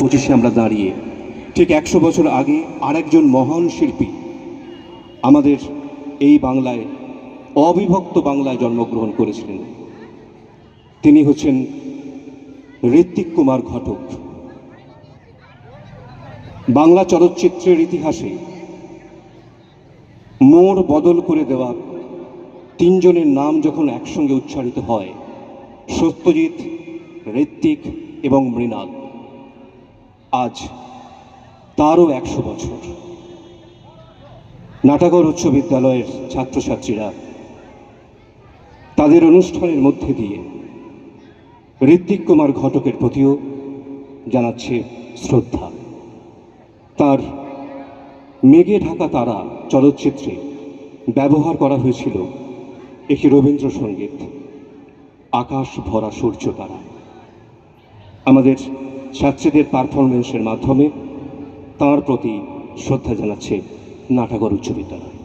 2025-এ আমরা দাঁড়িয়ে ঠিক 100 বছর আগে আরেকজন মহান শিল্পী আমাদের এই বাংলায়, অবিভক্ত বাংলায় জন্মগ্রহণ করেছিলেন। তিনি হচ্ছেন ঋত্বিক কুমার ঘটক। বাংলা চলচ্চিত্রের ইতিহাসে মোড় বদল করে দেওয়া তিনজনের নাম যখন একসঙ্গে উচ্চারিত হয়, সত্যজিৎ, ঋত্বিক এবং মৃণাল, আজ তারও 100 বছর। নাটাগড় উচ্চ বিদ্যালয়ের ছাত্রছাত্রীরা তাদের অনুষ্ঠানের মধ্যে দিয়ে ঋত্বিক কুমার ঘটকের প্রতিও জানাচ্ছে শ্রদ্ধা। তার মেঘে ঢাকা তারা চলচ্চিত্রে ব্যবহার করা হয়েছিল একটি রবীন্দ্রসঙ্গীত, আকাশ ভরা সূর্য তারা। আমাদের ছাত্রীদের পারফরমেন্সের মাধ্যমে তাঁর প্রতি শ্রদ্ধা জানাচ্ছে নাটাগড় উচ্চ বিদ্যালয়।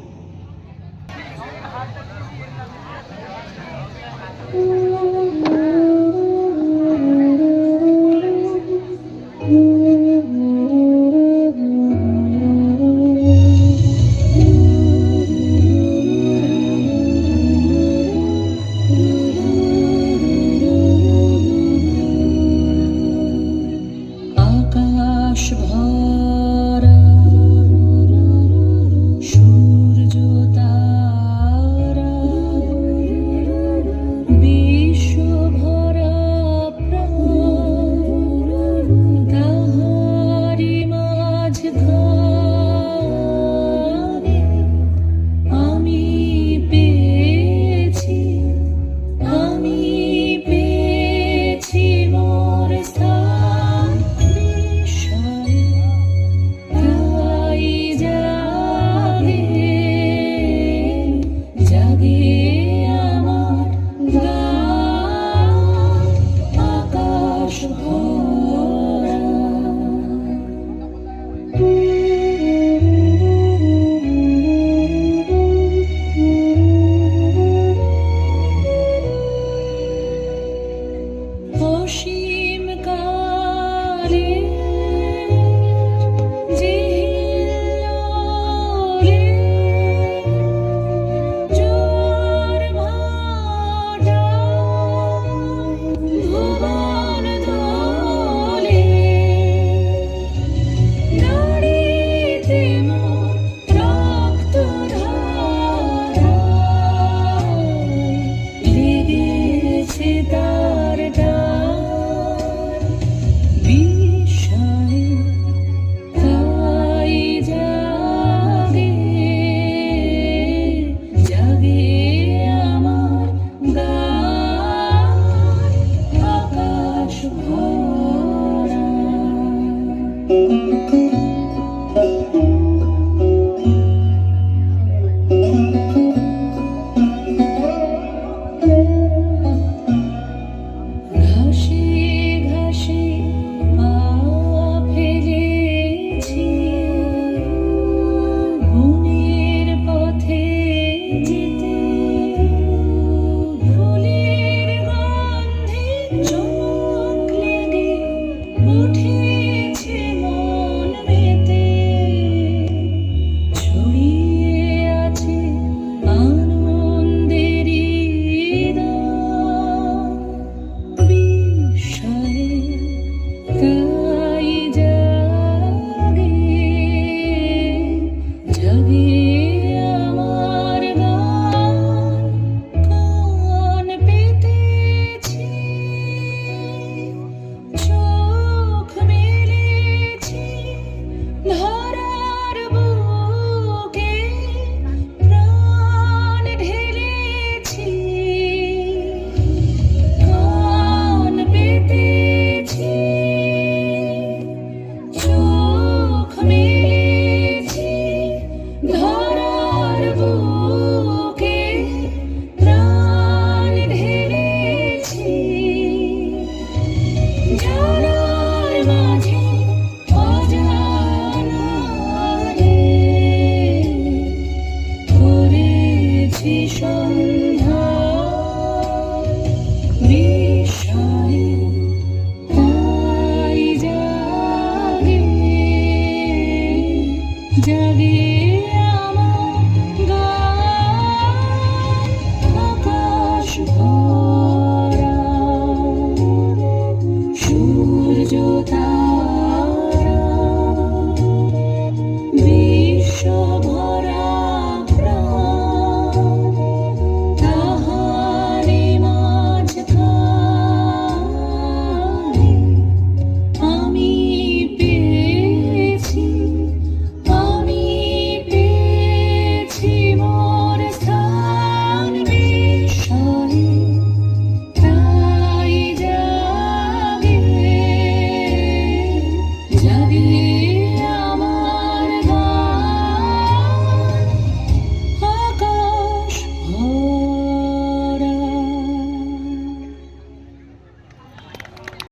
জাগে আমার গান, আকাশ ভরা সূর্য তারা